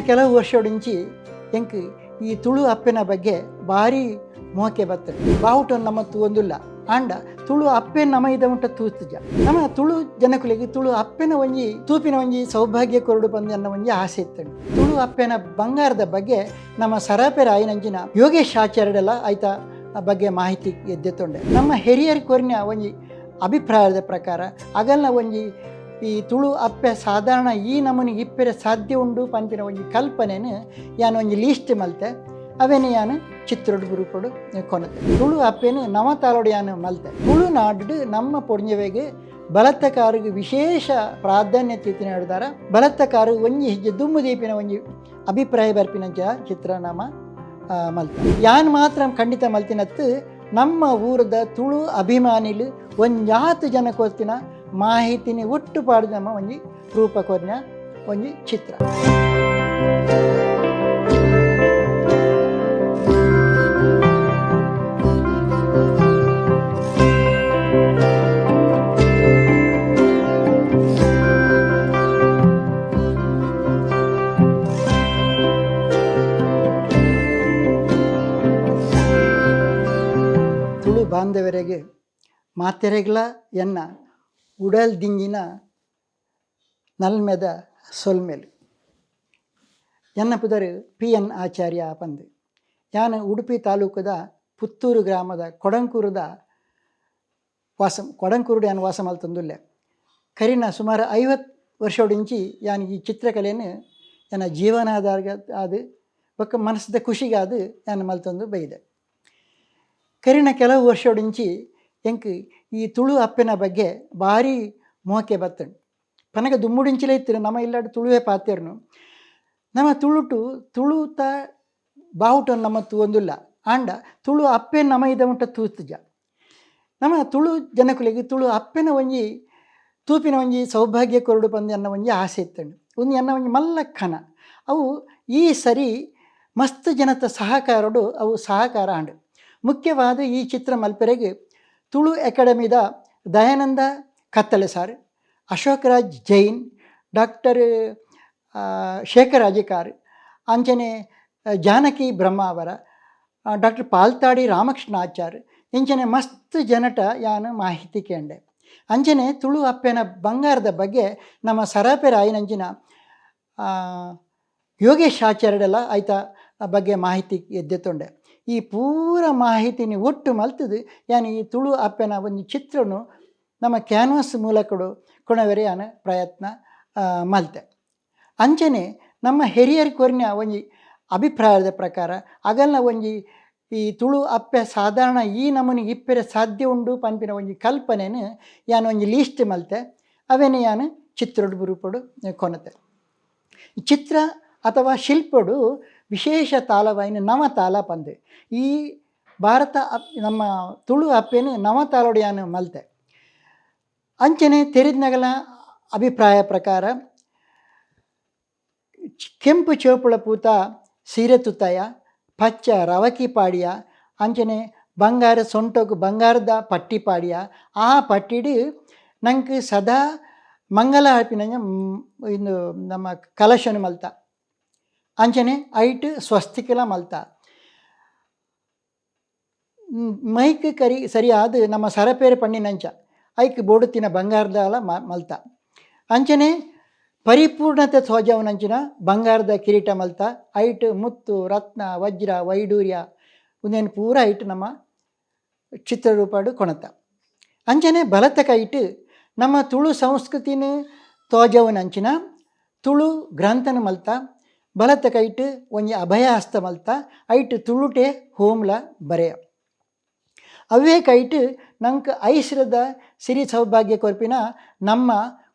ಕೆಲವು ವರ್ಷೋಡಿಂಚಿ ಎಂಕ್ ಈ ತುಳು ಅಪ್ಪೆನ ಬಗ್ಗೆ ಭಾರಿ ಮೋಕೆ ಬರ್ತದೆ. ಬಾವುಟ ನಮ್ಮ ಒಂದಿಲ್ಲ ಆಂಡ ತುಳು ಅಪ್ಪೆನ ನಮ ಇದ ಉಂಟ ತೂತುಜ ನಮ್ಮ ತುಳು ಜನಕುಲಿಗೆ ತುಳು ಅಪ್ಪೆನ ಒಂಜಿ ತೂಪಿನ ಒಂಜಿ ಸೌಭಾಗ್ಯ ಕೊರಡು ಬಂದು ಅನ್ನ ಒಂಜಿ ಆಸೆ ಇತ್ತಂಡು. ತುಳು ಅಪ್ಪೆನ ಬಂಗಾರದ ಬಗ್ಗೆ ನಮ್ಮ ಸರಾಪೆರ ಆಯ್ನಂಚಿನ ಯೋಗೇಶ್ ಆಚಾರ್ಯಡೆಲ್ಲ ಆಯ್ತ ಬಗ್ಗೆ ಮಾಹಿತಿ ಎದ್ದೆತ್ತೊಂಡೆ. ನಮ್ಮ ಹಿರಿಯರ್ ಕೊರಿನ ಒಂಜಿ ಅಭಿಪ್ರಾಯದ ಪ್ರಕಾರ ಅಗಲ್ನ ಒಂಜಿ ಈ ತುಳು ಅಪ್ಪೆ ಸಾಧಾರಣ ಈ ನಮೂನಿ ಇಪ್ಪರೆ ಸಾಧ್ಯ ಉಂಡು ಪಂಪಿನ ಒಂಜಿ ಕಲ್ಪನೆನು ಯಾನು ಒಂಜಿ ಲೀಸ್ಟ್ ಮಲ್ತೆ ಅವೇನು ಯಾನು ಚಿತ್ರೊಡು ಗುರುಪಡು ಕೊನತೆ. ತುಳು ಅಪ್ಪೆನು ನವತಾಲೋಡು ಯಾನು ಮಲ್ತೆ. ತುಳುನಾಡು ನಮ್ಮ ಪೊರ್ಜವೆಗೆ ಬಲತ್ತಕಾರಿಗೆ ವಿಶೇಷ ಪ್ರಾಧಾನ್ಯತೆ ಹೇಳಿದಾರ. ಬಲತ್ತಕಾರು ಒಂಜಿ ಹೆಜ್ಜೆ ದುಮ್ಮು ದೀಪಿನ ಒಂಜಿ ಅಭಿಪ್ರಾಯ ಬರ್ಪಿನಂಚ ಚಿತ್ರನಾಮ ಮಲ್ತೆ. ಯಾನ್ ಮಾತ್ರ ಖಂಡಿತ ಮಲ್ತಿನತ್ತು ನಮ್ಮ ಊರದ ತುಳು ಅಭಿಮಾನಿಲು ಒಂಜಾತು ಜನ ಕೊತ್ತಿನ ಮಾಹಿತಿನಿ ಒಟ್ಟು ಪಾಡಿದ ನಮ್ಮ ಒಂಜಿ ರೂಪ ಕೊರಿನ ಒಂಜಿ ಚಿತ್ರ. ತುಳು ಬಾಂಧವರಿಗೆ ಮಾತೆರೆಗ್ಲ ಎನ್ನ ಉಡಲ್ ದಿಂಗಿನ ನಲ್ಮೆದ ಸೊಲ್ಮೆಲು ಎನ್ನ ಪುದರು PN ಆಚಾರ್ಯ ಪಂದು. ಯಾನು ಉಡುಪಿ ತಾಲೂಕದ ಪುತ್ತೂರು ಗ್ರಾಮದ ಕೊಡಂಕೂರುದ ಕೊಡಂಕೂರುಡು ಯಾನು ವಾಸ ಮಲ್ತಂದುಲ್ಲೆ. ಕರಿನ ಸುಮಾರು 50 ವರ್ಷೋಡಿಂಚಿ ಯಾನು ಈ ಚಿತ್ರಕಲೆಯನ್ನು ನನ್ನ ಜೀವನಾಧಾರ ಅದು ಬೊಕ್ಕ ಮನಸ್ಸದ ಖುಷಿಗಾದು ಯಾನು ಮಲ್ತಂದು ಬೈದೆ. ಕರಿನ ಕೆಲವು ವರ್ಷೋಡಿಂಚಿ ಎಂಕ್ ಈ ತುಳು ಅಪ್ಪೆನ ಬಗ್ಗೆ ಭಾರಿ ಮೋಕೆ ಬತ್ತಂಡು. ಪನಗ ದುಮ್ಮುಡಿಂಚಿಲೇ ಇತ್ತಿರು ನಮ್ಮ ಇಲ್ಲಾಡು ತುಳುವೇ ಪಾತೆರ್ನು ನಮ್ಮ ತುಳುತ ಬಾವುಟ ನಮ್ಮ ಒಂದಿಲ್ಲ ಆಂಡ ತುಳು ಅಪ್ಪೆ ನಮ ಇದ ಉಂಟ ತೂತುಜ ನಮ್ಮ ತುಳು ಜನಕುಲಿಗೆ ತುಳು ಅಪ್ಪೆನ ಒಂಜಿ ತೂಪಿನ ಒಂಜಿ ಸೌಭಾಗ್ಯ ಕೊರಡು ಬಂದು ಅನ್ನ ಒಂಜಿ ಆಸೆ ಇತ್ತಂಡು. ಒಂದು ಎನ್ನ ಒಂಜಿ ಮಲ್ಲಕ್ಕನ ಅವು ಈ ಸರಿ ಮಸ್ತ್ ಜನತ ಸಹಕಾರಡು ಅವು ಸಹಕಾರ ಆಂಡು. ಮುಖ್ಯವಾದ ಈ ಚಿತ್ರ ಮಲ್ಪೆರೆಗೆ ತುಳು ಅಕಾಡೆಮಿದ ದಯಾನಂದ ಕತ್ತಲೆ ಸಾರ್, ಅಶೋಕರಾಜ್ ಜೈನ್, ಡಾಕ್ಟರ್ ಶೇಖರ್ ಅಜಿಕಾರ್, ಅಂಚನೆ ಜಾನಕಿ ಬ್ರಹ್ಮಾವರ, ಡಾಕ್ಟರ್ ಪಾಲ್ತಾಡಿ ರಾಮಕೃಷ್ಣ ಆಚಾರ್ ಇಂಚನೆ ಮಸ್ತ್ ಜನಟ ಯಾನು ಮಾಹಿತಿ ಕೇಂಡೆ. ಅಂಚನೆ ತುಳು ಅಪ್ಪೆನ ಬಂಗಾರದ ಬಗ್ಗೆ ನಮ್ಮ ಸರಾಪೆರ ಆಯ್ನಂಚಿನ ಯೋಗೇಶ್ ಆಚಾರ್ಯಡೆಲ್ಲ ಆಯ್ತ ಬಗ್ಗೆ ಮಾಹಿತಿ ಎದ್ದೆತ್ತೊಂಡೆ. ಈ ಪೂರ ಮಾಹಿತಿನಿ ಒಟ್ಟು ಮಲ್ತದು ಯಾನು ಈ ತುಳು ಅಪ್ಪೆನ ಒಂದು ಚಿತ್ರನು ನಮ್ಮ ಕ್ಯಾನ್ವಾಸ್ ಮೂಲಕಡು ಕೊಣವೆರೆ ಯಾನು ಪ್ರಯತ್ನ ಮಲ್ತೆ. ಅಂಚನೆ ನಮ್ಮ ಹಿರಿಯರ್ ಕೊರಿನ ಒಂಜಿ ಅಭಿಪ್ರಾಯದ ಪ್ರಕಾರ ಅಗಲ್ನ ಒಂಜಿ ಈ ತುಳು ಅಪ್ಪೆ ಸಾಧಾರಣ ಈ ನಮೂನಿ ಇಪ್ಪರೆ ಸಾಧ್ಯ ಉಂಡು ಪಂಪಿನ ಒಂಜಿ ಕಲ್ಪನೆನು ಯಾನು ಒಂಜಿ ಲೀಸ್ಟ್ ಮಲ್ತೆ ಅವೇನು ಯಾನು ಚಿತ್ರೊಡು ಗುರುಪಡು ಕೊನತೆ. ಚಿತ್ರ ಅಥವಾ ಶಿಲ್ಪಡು ವಿಶೇಷ ತಾಲವಾಯಿನ ನವತಾಲ ಪಂದೆ. ಈ ಭಾರತ ನಮ್ಮ ತುಳು ಅಪ್ಪೆನು ನವತಾಲೋಡು ಯಾನು ಮಲ್ತೆ. ಅಂಚನೆ ತೆರಿದ್ನಗಲ ಅಭಿಪ್ರಾಯ ಪ್ರಕಾರ ಕೆಂಪು ಚೋಪುಳ ಪೂತ ಸೀರೆ ತುತ್ತಾಯ, ಪಚ್ಚ ರವಕಿ ಪಾಡಿಯ, ಅಂಚನೆ ಬಂಗಾರ ಸೊಂಟೋಗು ಬಂಗಾರದ ಪಟ್ಟಿ ಪಾಡಿಯ, ಆ ಪಟ್ಟಿಡು ನಂಗೆ ಸದಾ ಮಂಗಲ ಹಾಪಿನ ಇಂದು ನಮ್ಮ ಕಲಶನು ಮಲ್ತ. ಅಂಚನೆ ಐಟ್ ಸ್ವಸ್ತಿಕಲ ಮಲ್ತ. ಮೈಕ್ ಕರಿ ಸರಿಯಾದ ನಮ್ಮ ಸರಪೇರೆ ಪಣ್ಣಿನಂಚ ಐಕ್ ಬೋಡುತ್ತಿನ ಬಂಗಾರದಾಲ ಮಲ್ತ. ಅಂಚನೆ ಪರಿಪೂರ್ಣತೆ ಸೋಜವನಂಚಿನ ಬಂಗಾರದ ಕಿರೀಟ ಮಲ್ತ. ಐಟ್ ಮುತ್ತು ರತ್ನ ವಜ್ರ ವೈಡೂರ್ಯ ಒಂದೇನು ಪೂರ ಐಟ್ ನಮ್ಮ ಚಿತ್ರರೂಪಾಡು ಕೊಣತ. ಅಂಚನೆ ಬಲತಕ ಐಟ್ ನಮ್ಮ ತುಳು ಸಂಸ್ಕೃತಿನ ತೋಜವನಂಚಿನ ತುಳು ಗ್ರಂಥನ ಮಲ್ತ. ಬಲತಕ ಐಟ್ ಒಂಜಿ ಅಭಯ ಹಸ್ತ ಮಲ್ತ. ಐಟ್ ತುಳುಟೆ ಹೋಮ್ಲ ಬರೆಯ ಅವೇ ಕೈಟ್ ನಂಗೆ ಐಶ್ರದ ಸಿರಿ ಸೌಭಾಗ್ಯ ಕೊರ್ಪಿನ ನಮ್ಮ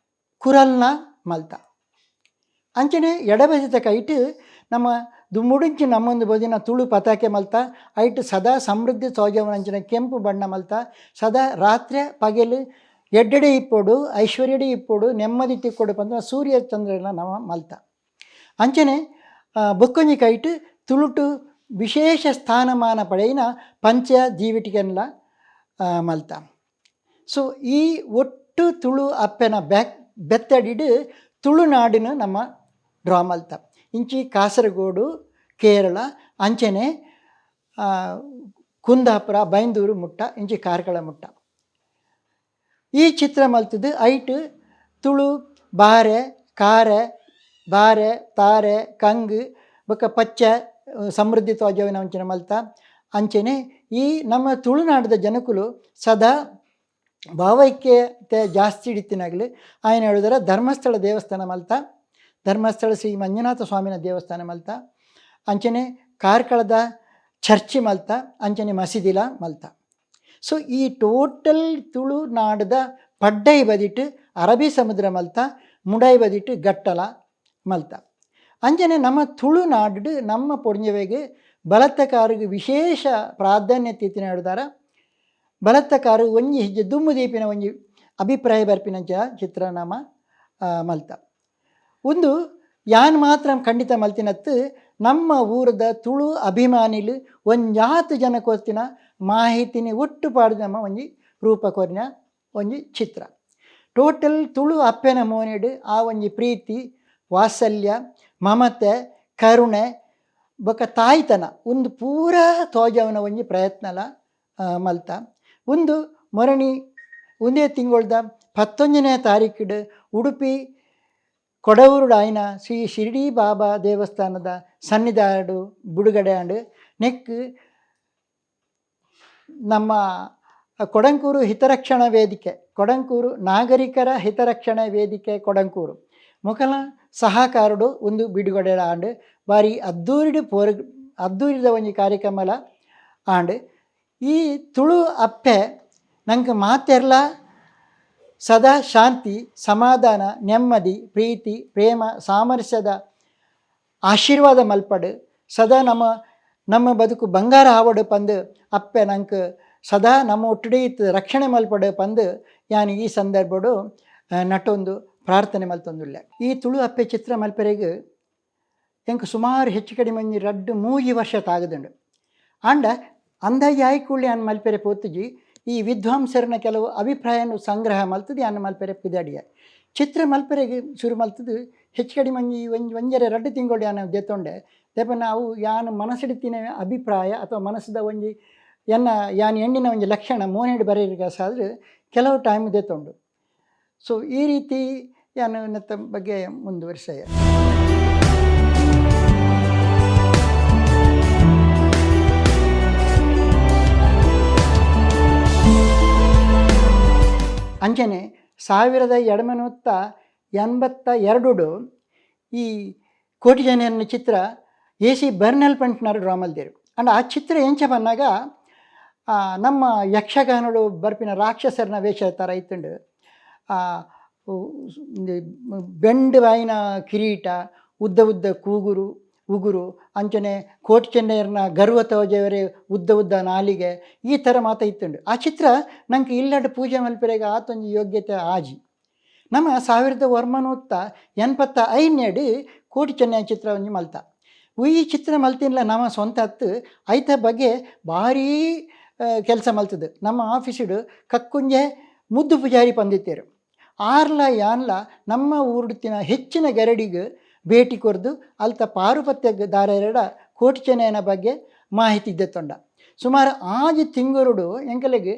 ಕುರಲ್ನ ಮಲ್ತ. ಅಂಚನೆ ಎಡಬದಿತ ಕೈಟ್ ನಮ್ಮ ದುಮ್ಮುಡುಂಚಿ ನಮ್ಮೊಂದು ಬದಿನ ತುಳು ಪತಾಕೆ ಮಲ್ತ. ಐಟ್ ಸದಾ ಸಮೃದ್ಧಿ ಸೋಜವನಂಚಿನ ಕೆಂಪು ಬಣ್ಣ ಮಲ್ತ. ಸದಾ ರಾತ್ರಿ ಪಗೆಲು ಎಡ್ಡೆಡೆ ಇಪ್ಪೋಡು ಐಶ್ವರ್ಯಡೆ ಇಪ್ಪೋಡು ನೆಮ್ಮದಿ ತಿಕ್ಕೊಡು ಬಂದ ಸೂರ್ಯ ಚಂದ್ರನ ನಮ್ಮ ಮಲ್ತ. ಅಂಚನೆ ಬೊಕ್ಕೊಂಜಿ ಕೈಟ್ ತುಳುಟು ವಿಶೇಷ ಸ್ಥಾನಮಾನ ಪಡೆಯಿನ ಪಂಚ ಜೀವಿಟಿಗೆಲ್ಲ ಮಲ್ತ. ಸೊ ಈ ಒಟ್ಟು ತುಳು ಅಪ್ಪೆನ ಬೆತ್ತಡಿಡು ತುಳುನಾಡಿನ ನಮ್ಮ ಡ್ರಾ ಮಲ್ತ. ಇಂಚಿ ಕಾಸರಗೋಡು ಕೇರಳ ಅಂಚನೆ ಕುಂದಾಪುರ ಬೈಂದೂರು ಮುಟ್ಟ ಇಂಚಿ ಕಾರ್ಕಳ ಮುಟ್ಟ. ಈ ಚಿತ್ರ ಮಲ್ತದ್ದು ಐಟ್ ತುಳು ಬಾರೆ ಕಾರೆ ಬಾರೆ ತಾರೆ ಕಂಗು ಬೊಕ್ಕ ಪಚ್ಚ ಸಮೃದ್ಧಿ ತೋಜವಿನ ಅಂಚನೆ ಮಲ್ತ. ಅಂಚನೆ ಈ ನಮ್ಮ ತುಳುನಾಡದ ಜನಕುಲು ಸದಾ ಭಾವೈಕ್ಯತೆ ಜಾಸ್ತಿ ಹಿಡಿತಿನಾಗಲಿ ఆయన ಹೇಳಿದ್ರೆ ಧರ್ಮಸ್ಥಳ ದೇವಸ್ಥಾನ ಮಲ್ತ, ಧರ್ಮಸ್ಥಳ ಶ್ರೀ ಮಂಜುನಾಥ ಸ್ವಾಮಿನ ದೇವಸ್ಥಾನ ಮಲ್ತ, ಅಂಚನೆ ಕಾರ್ಕಳದ ಚರ್ಚಿ ಮಲ್ತ, ಅಂಚನೆ ಮಸೀದಿಲ ಮಲ್ತ. ಸೊ ಈ ಟೋಟಲ್ ತುಳುನಾಡದ ಪಡ್ಡೈ ಬದಿಟ್ಟು ಅರಬ್ಬಿ ಸಮುದ್ರ ಮಲ್ತ, ಮುಡೈ ಬದಿಟ್ಟು ಗಟ್ಟಲ ಮಲ್ತ. ಅಂಚನೆ ನಮ್ಮ ತುಳುನಾಡು ನಮ್ಮ ಪೊಡ್ಜವೆಗೆ ಬಲತ್ತಕಾರಿಗೆ ವಿಶೇಷ ಪ್ರಾಧಾನ್ಯತೆ ಇತ್ತಿನ ಹೇಳಿದಾರ. ಬಲತ್ತಕಾರು ಒಂಜಿ ಹೆಜ್ಜೆ ದುಮ್ಮು ದೀಪಿನ ಒಂಜಿ ಅಭಿಪ್ರಾಯ ಬರ್ಪಿನಂಚ ಚಿತ್ರನಾಮ ಮಲ್ತ. ಒಂದು ಯಾನ್ ಮಾತ್ರ ಖಂಡಿತ ಮಲ್ತಿನತ್ತು ನಮ್ಮ ಊರದ ತುಳು ಅಭಿಮಾನಿಲು ಒಂಜಾತು ಜನ ಕೊರ್ತಿನ ಮಾಹಿತಿನಿ ಒಟ್ಟು ಪಾಡಿದ ನಮ್ಮ ಒಂಜಿ ರೂಪ ಕೊರಿನ ಒಂಜಿ ಚಿತ್ರ. ಟೋಟಲ್ ತುಳು ಅಪ್ಪೆನ ಮೋನೆಡು ಆ ಒಂಜಿ ಪ್ರೀತಿ ವಾತ್ಸಲ್ಯ ಮಮತೆ ಕರುಣೆ ಬೊಕ್ಕ ತಾಯ್ತನ ಒಂದು ಪೂರ ತೋಜವನ ಒಂಜಿ ಪ್ರಯತ್ನಲ ಮಲ್ತ. ಒಂದು ಮೊರಣಿ ಒಂದೇ ತಿಂಗಳದ 11ನೇ ತಾರೀಕಿಡು ಉಡುಪಿ ಕೊಡವೂರುಡು ಆಯ್ನ ಶ್ರೀ ಶಿರ್ಡಿ ಬಾಬಾ ದೇವಸ್ಥಾನದ ಸನ್ನಿಧಾನಡು ಬಿಡುಗಡೆ ಆಂಡು ನೆಕ್ ನಮ್ಮ ಕೊಡಂಕೂರು ಹಿತರಕ್ಷಣಾ ವೇದಿಕೆ, ಕೊಡಂಕೂರು ನಾಗರಿಕರ ಹಿತರಕ್ಷಣಾ ವೇದಿಕೆ ಕೊಡಂಕೂರು ಮೊಕಲ ಸಹಕಾರಡು ಒಂದು ಬಿಡುಗಡೆ ಆಂಡು ಬಾರಿ ಅದ್ದೂರಿದ ಒಂಜಿ ಕಾರ್ಯಕ್ರಮಲ ಆಂಡು. ಈ ತುಳು ಅಪ್ಪೆ ನಂಗೆ ಮಾತೆರ್ಲ ಸದಾ ಶಾಂತಿ ಸಮಾಧಾನ ನೆಮ್ಮದಿ ಪ್ರೀತಿ ಪ್ರೇಮ ಸಾಮರಸ್ಯದ ಆಶೀರ್ವಾದ ಮಲ್ಪಡು ಸದಾ ನಮ್ಮ ಬದುಕು ಬಂಗಾರ ಆವಡು ಪಂದು ಅಪ್ಪೆ ನಂಗೆ ಸದಾ ನಮ್ಮ ಒಟ್ಟಿಗೆ ಇತ್ತು ರಕ್ಷಣೆ ಮಲ್ಪಡು ಪಂದು ಯಾನು ಈ ಸಂದರ್ಭಡು ನಟೊಂದು ಪ್ರಾರ್ಥನೆ ಮಲ್ತೊಂದುಲ್ಲೆ. ಈ ತುಳು ಅಪ್ಪೆ ಚಿತ್ರ ಮಲ್ಪರೆಗೆ ಎಂಕ್ ಸುಮಾರು ಹೆಚ್ಚು ಕಡಿಮೆ 2-3 ವರ್ಷ ತಾಗದುಂಡು. ಆಂಡ ಅಂದಾಜಿ ಆಯ್ಕೊಳ್ಳಿ ಅನ್ನ ಮಲ್ಪೆರೆ ಪೋತುಜಿ ಈ ವಿದ್ವಾಂಸರನ್ನ ಕೆಲವು ಅಭಿಪ್ರಾಯನ ಸಂಗ್ರಹ ಮಲ್ತದ್ದು ಅನ್ನ ಮಲ್ಪೆರೆ ಪಿದಾಡಿಯ ಚಿತ್ರ ಮಲ್ಪೆರೆಗೆ ಶುರು ಮಲ್ತದ್ದು ಹೆಚ್ಚು ಕಡಿಮೆ ಒಂಜರೆ 2 ತಿಂಗಳು ಯಾನು ದೆತ್ತೊಂಡೆ ದೇಪ ನಾವು ಯಾನು ಮನಸ್ಸಿಡ್ತಿನ ಅಭಿಪ್ರಾಯ ಅಥವಾ ಮನಸ್ಸದ ಒಂಜಿ ಯಾನು ಹೆಣ್ಣಿನ ಒಂಜಿ ಲಕ್ಷಣ ಮೋನೆಡು ಬರೆಯಲಿಕ್ಕೆ ಸಾದ್ರೆ ಕೆಲವು ಟೈಮ್ ದೆತ್ತೊಂಡು. ಸೊ ಈ ರೀತಿ ಯಾನು ನೆತ್ತ ಬಗ್ಗೆ ಮುಂದುವರಿಸೆಯ. ಅಂಚನೆ 1982 ಈ ಕೋಟಿ ಜನರ ಚಿತ್ರ AC ಬರ್ನಲ್ ಪಂಟ್ನರು ಡ್ರಾ ಮಲ್ದೇರು. ಅಂಡ್ ಆ ಚಿತ್ರ ಎಂಚ ಬಂದಾಗ ನಮ್ಮ ಯಕ್ಷಗಾನಡು ಬರ್ಪಿನ ರಾಕ್ಷಸರನ ವೇಷ ಥರ ಇತ್ತುಂಡು. ಬೆಂಡು ಬಾಯಿನ ಕಿರೀಟ ಉದ್ದ ಉಗುರು ಅಂಚನೆ ಕೋಟಿ ಚೆನ್ನೈಯರ್ನ ಗರ್ವ ತೋಜವರೇ ಉದ್ದ ನಾಲಿಗೆ ಈ ಥರ ಮಾತ ಇತ್ತುಂಡು. ಆ ಚಿತ್ರ ನಂಗೆ ಇಲ್ಲಡ್ ಪೂಜೆ ಮಲ್ಪೆರೆಗೆ ಆತೊಂದು ಯೋಗ್ಯತೆ ಆಜಿ. ನಮ್ಮ 1985 ಕೋಟಿ ಚೆನ್ನೈ ಚಿತ್ರ ಒಂಜಿ ಮಲ್ತ. ಈ ಚಿತ್ರ ಮಲ್ತಿನ್ಲ ನಮ್ಮ ಸ್ವಂತ ಹತ್ತು ಐತ ಬಗ್ಗೆ ಭಾರೀ ಕೆಲಸ ಮಲ್ತದ್ದು. ನಮ್ಮ ಆಫೀಸಿಡು ಕಕ್ಕುಂಜೆ ಮುದ್ದು ಪೂಜಾರಿ ಪಂದಿತ್ತೇರು ಆರ್ಲ ಯಾನ್ಲ ನಮ್ಮ ಊರುಡ್ತಿನ ಹೆಚ್ಚಿನ ಗರಡಿಗೆ ಭೇಟಿ ಕೊರ್ದು ಅಲ್ತ ಪಾರುಪತ್ಯ ದಾರೆರಡ ಕೋಟಿ ಚೆನ್ನೈನ ಬಗ್ಗೆ ಮಾಹಿತಿ ಇದ್ದತ್ತೊಂಡ. ಸುಮಾರು 5 ತಿಂಗಳು ಎಂಕಲೆಗೆ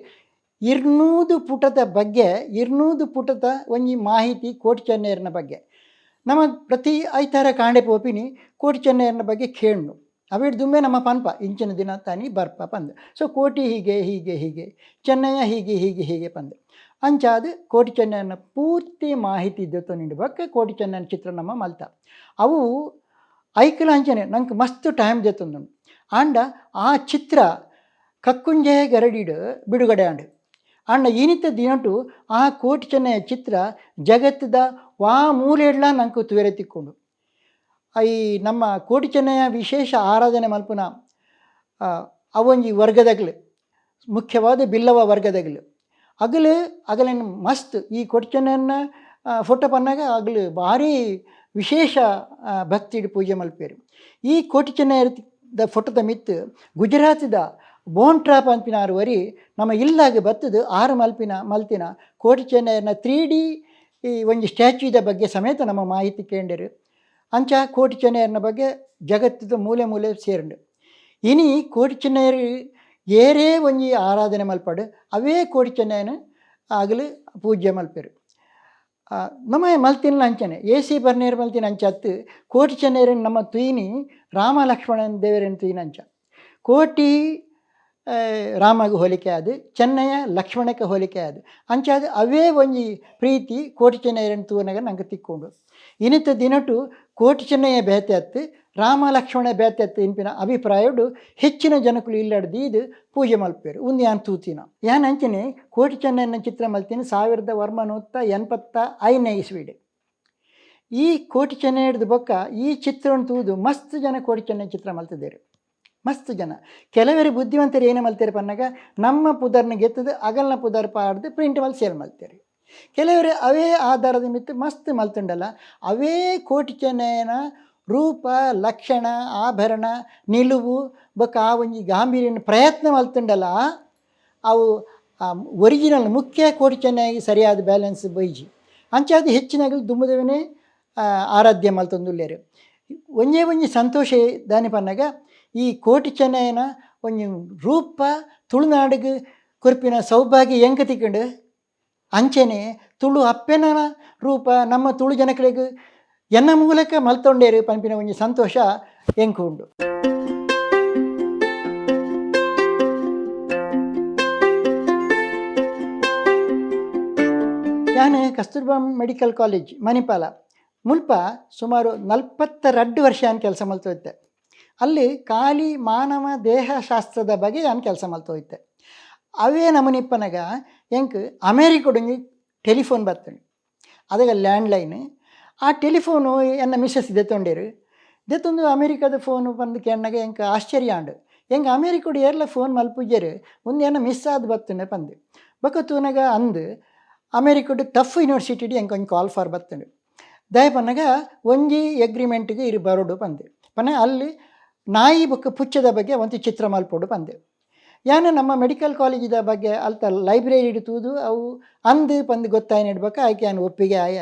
200 ಪುಟದ ಬಗ್ಗೆ 200 ಪುಟದ ಒಂಜಿ ಮಾಹಿತಿ ಕೋಟಿ ಚೆನ್ನೈಯರ್ನ ಬಗ್ಗೆ ನಮ್ಮ ಪ್ರತಿ ಐತಾರ ಕಾಂಡೆ ಪೋಪಿನಿ ಕೋಟಿ ಚೆನ್ನೈಯರ್ನ ಬಗ್ಗೆ ಕೇಳು ಅವಿಡ್ ದುಮ್ಮೆ ನಮ್ಮ ಪನ್ಪ ಇಂಚಿನ ದಿನ ತಾನಿ ಬರ್ಪ ಪಂದು. ಸೊ ಕೋಟಿ ಹೀಗೆ ಚೆನ್ನಯ್ಯ ಹೀಗೆ ಪಂದು ಅಂಚಾದ ಕೋಟಿ ಚೆನ್ನೈಯನ್ನ ಪೂರ್ತಿ ಮಾಹಿತಿ ಇದ್ದತ್ತು ನಿಂಡು ಬಗ್ಗೆ ಕೋಟಿ ಚೆನ್ನೈನ ಚಿತ್ರ ನಮ್ಮ ಮಲ್ತ. ಅವು ಐಕಲ ಅಂಚನೆ ನಂಗೆ ಮಸ್ತ್ ಟೈಮ್ ದೆತ್ತೊಂದು. ಆಂಡ ಆ ಚಿತ್ರ ಕಕ್ಕುಂಜೆ ಗರಡಿಡು ಬಿಡುಗಡೆ ಆಂಡು ಆಂಡ ಈನಿತ ದಿನಟು ಆ ಕೋಟಿ ಚೆನ್ನೈಯ ಚಿತ್ರ ಜಗತ್ತದ ಮೂಲೆಡ್ಲ ನಂಗೆ ತುವೆರೆ ತಿಕ್ಕೊಂಡು ಈ ನಮ್ಮ ಕೋಟಿ ಚೆನ್ನೈಯ ವಿಶೇಷ ಆರಾಧನೆ ಮಲ್ಪುನ ಅವೊಂಜಿ ವರ್ಗದಗ್ಲು ಮುಖ್ಯವಾದ ಬಿಲ್ಲವ ವರ್ಗದಗ್ಲು ಅಗಲೇನು ಮಸ್ತ್ ಈ ಕೋಟಿ ಚೆನ್ನೈಯನ್ನ ಫೋಟೋ ಪನ್ನಾಗ ಆಗಲು ಭಾರಿ ವಿಶೇಷ ಭಕ್ತಿಡು ಪೂಜೆ ಮಲ್ಪೇರು. ಈ ಕೋಟಿ ಚೆನ್ನೈದ ಫೋಟೋದ ಮಿತ್ತು ಗುಜರಾತದ ಬೋಂಟ್ರಾಪ್ ಅಂಪಿನಾರು ವರಿ ನಮ್ಮ ಇಲ್ಲಾಗ ಬತ್ತದು 6 ಮಲ್ತಿನ ಕೋಟಿ ಚೆನ್ನೈಯನ್ನ 3D ಈ ಒಂದು ಸ್ಟ್ಯಾಚ್ಯೂದ ಬಗ್ಗೆ ಸಮೇತ ನಮ್ಮ ಮಾಹಿತಿ ಕೇಂದ್ರರು. ಅಂಚ ಕೋಟಿ ಚೆನ್ನಯ್ಯನ ಬಗ್ಗೆ ಜಗತ್ತದ ಮೂಲೆ ಮೂಲೆ ಸೇರುಂಡು. ಇನಿ ಕೋಟಿ ಚೆನ್ನಯ್ಯರು ಏರೇ ಒಂಜಿ ಆರಾಧನೆ ಮಲ್ಪಡು ಅವೇ ಕೋಟಿ ಚೆನ್ನಯ್ಯನ ಆಗಲು ಪೂಜೆ ಮಲ್ಪೆರು. ನಮ್ಮ ಮಲ್ತಿನ ಅಂಚನೆ AC ಬರ್ನೇರು ಮಲ್ತಿನ ಅಂಚ ಹತ್ತು ಕೋಟಿ ಚೆನ್ನಯ್ಯರನ್ನು ನಮ್ಮ ತುಯಿನಿ ರಾಮ ಲಕ್ಷ್ಮಣನ ದೇವರನ್ನು ತುಯಿನ ಅಂಚ ಕೋಟಿ ರಾಮಗೆ ಹೋಲಿಕೆ ಅದು, ಚೆನ್ನಯ್ಯ ಲಕ್ಷ್ಮಣಕ್ಕೆ ಹೋಲಿಕೆ ಅದು ಅಂಚ ಅದು ಅವೇ ಒಂಜಿ ಪ್ರೀತಿ ಕೋಟಿ ಚೆನ್ನಯ್ಯರನ್ನು ತೂನಾಗ ನಂಗೆ ತಿಕ್ಕೊಂಡು ಇನಿತ ದಿನಟು ಕೋಟಿ ಚೆನ್ನಯ್ಯ ಬೇತೆ ಹತ್ತು ರಾಮ ಲಕ್ಷ್ಮಣ ಬೇತೆ ಹತ್ತು ಇಂಪಿನ ಅಭಿಪ್ರಾಯಡು ಹೆಚ್ಚಿನ ಜನಕುಲು ಇಲ್ಲಡ್ದು ಇದು ಪೂಜೆ ಮಲ್ಪೇರು ಒಂದು ಯಾನ್ ತೂತಿನ ಯಾನ್ ಅಂಚನೆ ಕೋಟಿ ಚೆನ್ನಯ್ಯನ ಚಿತ್ರ ಮಲ್ತೀನಿ 1985ನೇ ಇಸ್ವಿಡೆ. ಈ ಕೋಟಿ ಚೆನ್ನಯ್ಯದ ಬೊಕ್ಕ ಈ ಚಿತ್ರವನ್ನು ತೂದು ಮಸ್ತ್ ಜನ ಕೋಟಿ ಚೆನ್ನಯ್ಯ ಚಿತ್ರ ಮಲ್ತಿದ್ದೇರು. ಮಸ್ತ್ ಜನ ಕೆಲವರೆ ಬುದ್ಧಿವಂತರು ಏನು ಮಲ್ತಾರೆ ಪನ್ನಾಗ ನಮ್ಮ ಪುದರ್ನ ಗೆತ್ತದು ಅಗಲ್ನ ಪುದರ್ ಪಾಡ್ದು ಪ್ರಿಂಟ್ ಮಲ್ ಸೇಲ್ ಮಲ್ತಾರೆ. ಕೆಲವರು ಅವೇ ಆಧಾರದ ಮಿತ್ತು ಮಸ್ತ್ ಮಲ್ತುಂಡಲ್ಲ ಅವೇ ಕೋಟಿ ಚೆನ್ನಯ್ಯನ ರೂಪ ಲಕ್ಷಣ ಆಭರಣ ನಿಲುವು ಬೊಕ್ಕ ಆ ಒಂಜಿ ಗಾಂಭೀರ್ಯನ ಪ್ರಯತ್ನ ಮಲ್ತುಂಡಲ್ಲ ಅವು ಒರಿಜಿನಲ್ ಮುಖ್ಯ ಕೋಟಿ ಚೆನ್ನಯ್ಯಗೆ ಸರಿಯಾದ ಬ್ಯಾಲೆನ್ಸ್ ಬೈಜಿ ಅಂಚಾದ ಹೆಚ್ಚಿನಾಗಲು ದುಮ್ಮದವನೇ ಆರಾಧ್ಯ ಮಲ್ತೊಂದುಲ್ಲೇರು. ಒಂಜಿ ಸಂತೋಷ ದಾನಿ ಪನ್ನಾಗ ಈ ಕೋಟಿ ಚೆನ್ನಯ್ಯನ ಒಂಜಿ ರೂಪ ತುಳುನಾಡಿಗೆ ಕೊರ್ಪಿನ ಸೌಭಾಗ್ಯ ಎಂಕ ತಿಕ್ಕಂಡು ಅಂಚೆನೆ ತುಳು ಅಪ್ಪೆನ ರೂಪ ನಮ್ಮ ತುಳು ಜನಗಳಿಗೆ ಎನ್ನ ಮೂಲಕ ಮಲ್ತೊಂಡೇರು ಪಂಪಿನ ಒಂಜಿ ಸಂತೋಷ ಎಂಕು ಉಂಡು. ನಾನು ಕಸ್ತೂರ್ಬಾ ಮೆಡಿಕಲ್ ಕಾಲೇಜ್ ಮಣಿಪಾಲ ಮುಲ್ಪ ಸುಮಾರು 42 ವರ್ಷ ನಾನು ಕೆಲಸ ಮಲ್ತೋಯ್ತೆ. ಅಲ್ಲಿ ಖಾಲಿ ಮಾನವ ದೇಹಶಾಸ್ತ್ರದ ಬಗ್ಗೆ ನಾನು ಕೆಲಸ ಮಲ್ತೋಯ್ತೆ. ಅವೇ ನಮನಿಪ್ಪನಾಗ ಎಂಕ್ ಅಮೇರಿಕಡೊಂಜಿ ಟೆಲಿಫೋನ್ ಬರ್ತದೆ ಅದಾಗ ಲ್ಯಾಂಡ್ಲೈನ್. ಆ ಟೆಲಿಫೋನು ಎನ್ನ ಮಿಸ್ಸಸ್ ದೆತ್ತೊಂಡೇರು ದೆತ್ತೊಂದು ಅಮೇರಿಕದ ಫೋನು ಬಂದು ಕೆಣ್ಣಾಗ ಎಂಕ್ ಆಶ್ಚರ್ಯ ಆಂಡು ಎಂಗೆ ಅಮೇರಿಕಡು ಏರ್ಲ ಫೋನ್ ಮಲ್ಪುಜೇರು ಒಂದು ಎನ್ನ ಮಿಸ್ ಆದ ಬತ್ತುಂಡೆ ಪಂದು ಬೊಕ್ಕ ಅಂದು ಅಮೇರಿಕಡು ಟಫ್ ಯೂನಿವರ್ಸಿಟಿ ಎಂಕ್ ಒಂದು ಕಾಲ್ ಫಾರ್ ಬತ್ತುಂಡು ದಯ ಪನ್ನಾಗ ಒಂಜಿ ಎಗ್ರಿಮೆಂಟ್ಗೆ ಇರು ಬರೋಡು ಪಂದು ಪನ್ನ ಅಲ್ಲಿ ನಾಯಿ ಬೊಕ್ಕ ಪುಚ್ಚದ ಬಗ್ಗೆ ಒಂದು ಚಿತ್ರ ಮಲ್ಪೋಡು ಪಂದೆ. ಯಾನು ನಮ್ಮ ಮೆಡಿಕಲ್ ಕಾಲೇಜಿದ ಬಗ್ಗೆ ಅಲ್ತ ಲೈಬ್ರರಿ ಇಡ್ತೂದು ಅವು ಅಂದು ಪಂದು ಗೊತ್ತಾಯ್ ಇಡ್ಬೇಕು ಆಯ್ಕೆ ನಾನು ಒಪ್ಪಿಗೆ ಆಯ.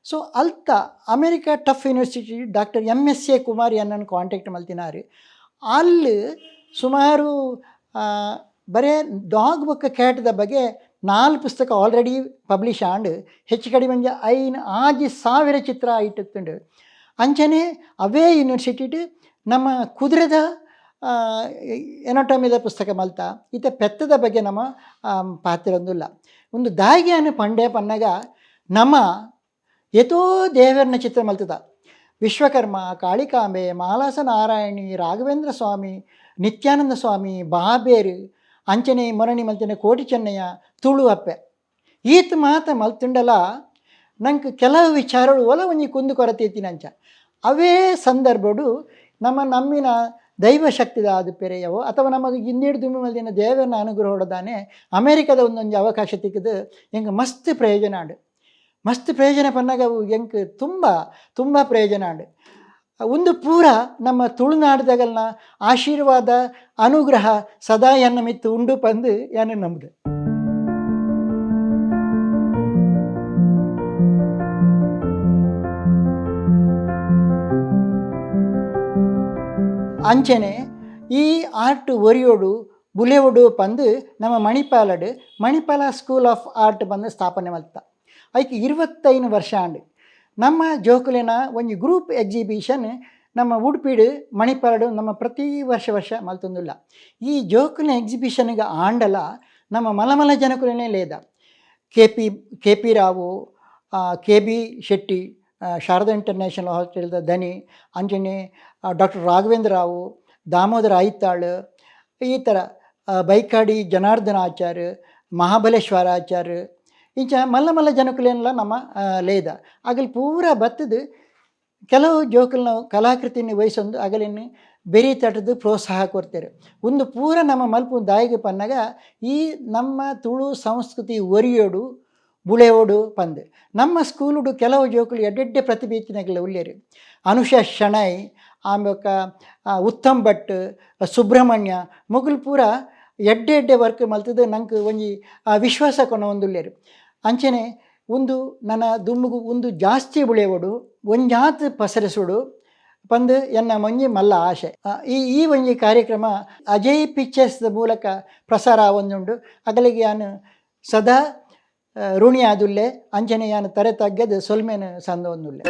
ಸೊ ಅಲ್ತ America Tufts university doctor MSA Kumar ಎನ್ನನ್ನು ಕಾಂಟ್ಯಾಕ್ಟ್ ಮಲ್ತಿನಾರು. ಅಲ್ಲಿ ಸುಮಾರು ಬರೇ ಡಾಗ್ ಬೊಕ್ಕ ಕ್ಯಾಟ್ದ ಬಗ್ಗೆ 4 ಪುಸ್ತಕ ಆಲ್ರೆಡಿ ಪಬ್ಲಿಷ್ ಆಂಡು ಹೆಚ್ಚು ಕಡಿಮೆ 5,000 ಚಿತ್ರ ಇಟ್ಟುಂಡು. ಅಂಚನೆ ಅವೇ ಯೂನಿವರ್ಸಿಟಿ ನಮ್ಮ ಕುದುರೆದ ಎನೋಟಮಿದ ಪುಸ್ತಕ ಮಲ್ತ ಈತ ಪೆತ್ತದ ಬಗ್ಗೆ ನಮ್ಮ ಪಾತ್ರೊಂದಿಲ್ಲ ಒಂದು ದಾಗಿಯನ್ನು ಪಂಡೆ ಪನ್ನಾಗ ನಮ್ಮ ಎತೋ ದೇವರನ ಚಿತ್ರ ಮಲ್ತದ ವಿಶ್ವಕರ್ಮ ಕಾಳಿಕಾಂಬೆ ಮಾಲಾಸ ನಾರಾಯಣಿ ರಾಘವೇಂದ್ರ ಸ್ವಾಮಿ ನಿತ್ಯಾನಂದ ಸ್ವಾಮಿ ಬಾಬೇರು ಅಂಚನೆ ಮೊರಣಿ ಮಲ್ತಿನ ಕೋಟಿ ಚೆನ್ನಯ್ಯ ತುಳು ಅಪ್ಪೆ ಈತ ಮಾತ ಮಲ್ತುಂಡಲ ನಂಗೆ ಕೆಲವು ವಿಚಾರಗಳು ಒಲ ಒಂಜಿ ಕುಂದು ಕೊರತೆ ಇತ್ತಿನಂಚ ಅವೇ ಸಂದರ್ಭಡು ನಮ್ಮಿನ ದೈವ ಶಕ್ತಿದ ಅದು ಪೆರೆಯವೋ ಅಥವಾ ನಮಗೆ ಇನ್ನಿಡು ದುಮ್ಮಿ ಮಲ್ದಿನ ದೇವರನ್ನ ಅನುಗ್ರಹ ಹೊಡದಾನೆ ಅಮೇರಿಕದ ಒಂದೊಂದು ಅವಕಾಶ ತಿಕ್ಕದು ಎಂಗೆ ಮಸ್ತ್ ಪ್ರಯೋಜನ ಆಂಡು ಮಸ್ತ್ ಪ್ರಯೋಜನ ಪನ್ನಾಗ ಅವು ಎಂಗೆ ತುಂಬ ಪ್ರಯೋಜನ ಆಂಡು ಒಂದು ಪೂರ ನಮ್ಮ ತುಳುನಾಡ್ದಾಗಲ್ನ ಆಶೀರ್ವಾದ ಅನುಗ್ರಹ ಸದಾ ಎನ್ನ ಮಿತ್ತು ಉಂಡು ಪಂದು ಯಾನು ನಂಬುದು. ಅಂಚನೆ ಈ ಆರ್ಟ್ ಒರಿಯೋಡು ಬುಲೆವೋಡು ಪಂದು ನಮ್ಮ ಮಣಿಪಾಲ ಸ್ಕೂಲ್ ಆಫ್ ಆರ್ಟ್ ಬಂದು ಸ್ಥಾಪನೆ ಮಲ್ತ ಐಕೆ 25 ವರ್ಷ ಆಂಡು. ನಮ್ಮ ಜೋಕುಲಿನ ಒಂದು ಗ್ರೂಪ್ ಎಕ್ಸಿಬಿಷನ್ ನಮ್ಮ ಉಡುಪಿಡು ಮಣಿಪಾಲಡು ನಮ್ಮ ಪ್ರತಿ ವರ್ಷ ಮಲ್ತೊಂದುಲ್ಲ. ಈ ಜೋಕುಲಿನ ಎಕ್ಸಿಬಿಷನ್ಗೆ ಆಂಡಲ ನಮ್ಮ ಮಲಮಲ ಜನಕುಲನೇ ಲೇದ K P Rao KB Shetty Sharada international ಹಾಸ್ಪಿಟಲ್ದ ದನಿ ಅಂಜನೆ ಡಾಕ್ಟರ್ ರಾಘವೇಂದ್ರ ರಾವು ದಾಮೋದರ ಐತಾಳ್ ಈ ಥರ ಬೈಕಾಡಿ ಜನಾರ್ದನ ಆಚಾರ್ಯ ಮಹಾಬಲೇಶ್ವರ ಆಚಾರ್ಯ ಇಂಚ ಮಲ್ಲ ಜನಕುಲೆಲ್ಲ ನಮ್ಮ ಲೇದ ಆಗಲಿ ಪೂರ ಬತ್ತದು ಕೆಲವು ಜೋಕುಲ್ನ ಕಲಾಕೃತಿನ ವಹಿಸೊಂದು ಆಗಲಿನ ಬೆರಿ ತಟದು ಪ್ರೋತ್ಸಾಹ ಕೊಡ್ತಾರೆ ಒಂದು ಪೂರ ನಮ್ಮ ಮಲ್ಪು ದಾಯಿಗೆ ಪನ್ನಾಗ ಈ ನಮ್ಮ ತುಳು ಸಂಸ್ಕೃತಿ ಒರಿಯೋಡು ಬುಳೆಯೋಡು ಪಂದು ನಮ್ಮ ಸ್ಕೂಲುಡು ಕೆಲವು ಜೋಕುಲು ಎಡ್ಡೆಡ್ಡೆ ಪ್ರತಿಭೆ ಇತ್ತಿನಾಗಲ್ಲ ಉಳ್ಳೇರು ಅನುಷಾ ಶಣೈ ಆಮೇಕ ಉತ್ತಮ್ ಭಟ್ ಸುಬ್ರಹ್ಮಣ್ಯ ಮೊಗಲು ಪೂರ ಎಡ್ಡೆ ವರ್ಕ್ ಮಲ್ತದ್ದು ನಂಗೆ ಒಂಜಿ ವಿಶ್ವಾಸ ಕೊನ ಒಂದುಲ್ಲೇರು. ಅಂಚನೆ ಒಂದು ನನ್ನ ದುಮ್ಮುಗು ಒಂದು ಜಾಸ್ತಿ ಬುಳೆವಡು ಒಂಜಾತ್ ಪಸರಿಸುಡು ಪಂದು ಎನ್ನ ಮೊಂಜಿ ಮಲ್ಲ ಆಶೆ. ಈ ಒಂಜಿ ಕಾರ್ಯಕ್ರಮ ಅಜಯ್ ಪಿಕ್ಚರ್ಸ್ ಮೂಲಕ ಪ್ರಸಾರ ಆವೊಂದುಂಡು. ಅಗಲಿಗೆ ಯಾನು ಸದಾ ಋಣಿ ಆದುಲ್ಲೆ, ಅಂಚನೆ ಯಾನು ತರೆ ತಗ್ಗದು ಸೊಲ್ಮೆನು ಸಂದ ಒಂದುಲ್ಲೆ.